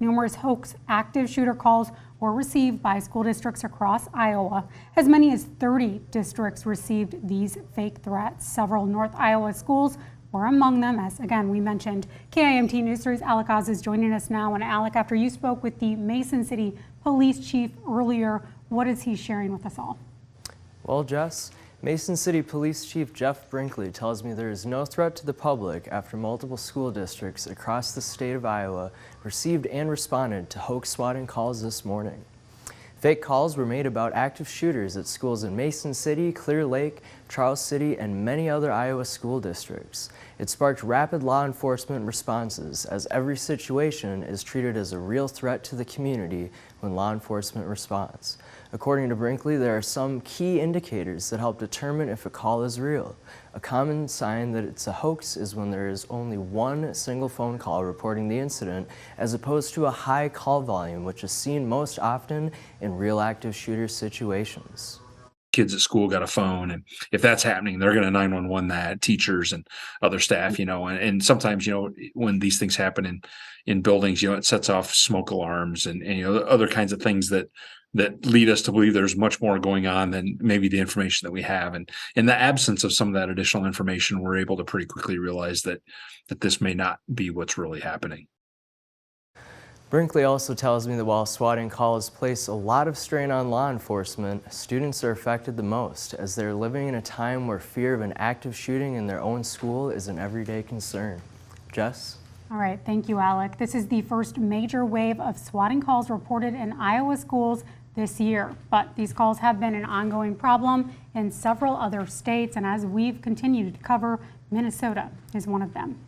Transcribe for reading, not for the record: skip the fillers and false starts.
Numerous hoax active shooter calls were received by school districts across Iowa. As many as 30 districts received these fake threats. Several North Iowa schools were among them, as again we mentioned. KIMT News 3's Alec Oz is joining us now. And Alec, after you spoke with the Mason City Police Chief earlier, what is he sharing with us all? Well, Jess, Mason City Police Chief Jeff Brinkley tells me there is no threat to the public after multiple school districts across the state of Iowa received and responded to hoax swatting calls this morning. Fake calls were made about active shooters at schools in Mason City, Clear Lake, Charles City, and many other Iowa school districts. It sparked rapid law enforcement responses, as every situation is treated as a real threat to the community when law enforcement responds. According to Brinkley, there are some key indicators that help determine if a call is real. A common sign that it's a hoax is when there is only one single phone call reporting the incident, as opposed to a high call volume, which is seen most often in real active shooter situations. Kids at school got a phone, and if that's happening, they're going to 911 that, teachers and other staff, and sometimes, when these things happen in buildings, it sets off smoke alarms and other kinds of things that lead us to believe there's much more going on than maybe the information that we have. And in the absence of some of that additional information, we're able to pretty quickly realize that this may not be what's really happening. Brinkley also tells me that while swatting calls place a lot of strain on law enforcement, students are affected the most, as they're living in a time where fear of an active shooting in their own school is an everyday concern. Jess? All right, thank you, Alec. This is the first major wave of swatting calls reported in Iowa schools this year, but these calls have been an ongoing problem in several other states, and as we've continued to cover, Minnesota is one of them.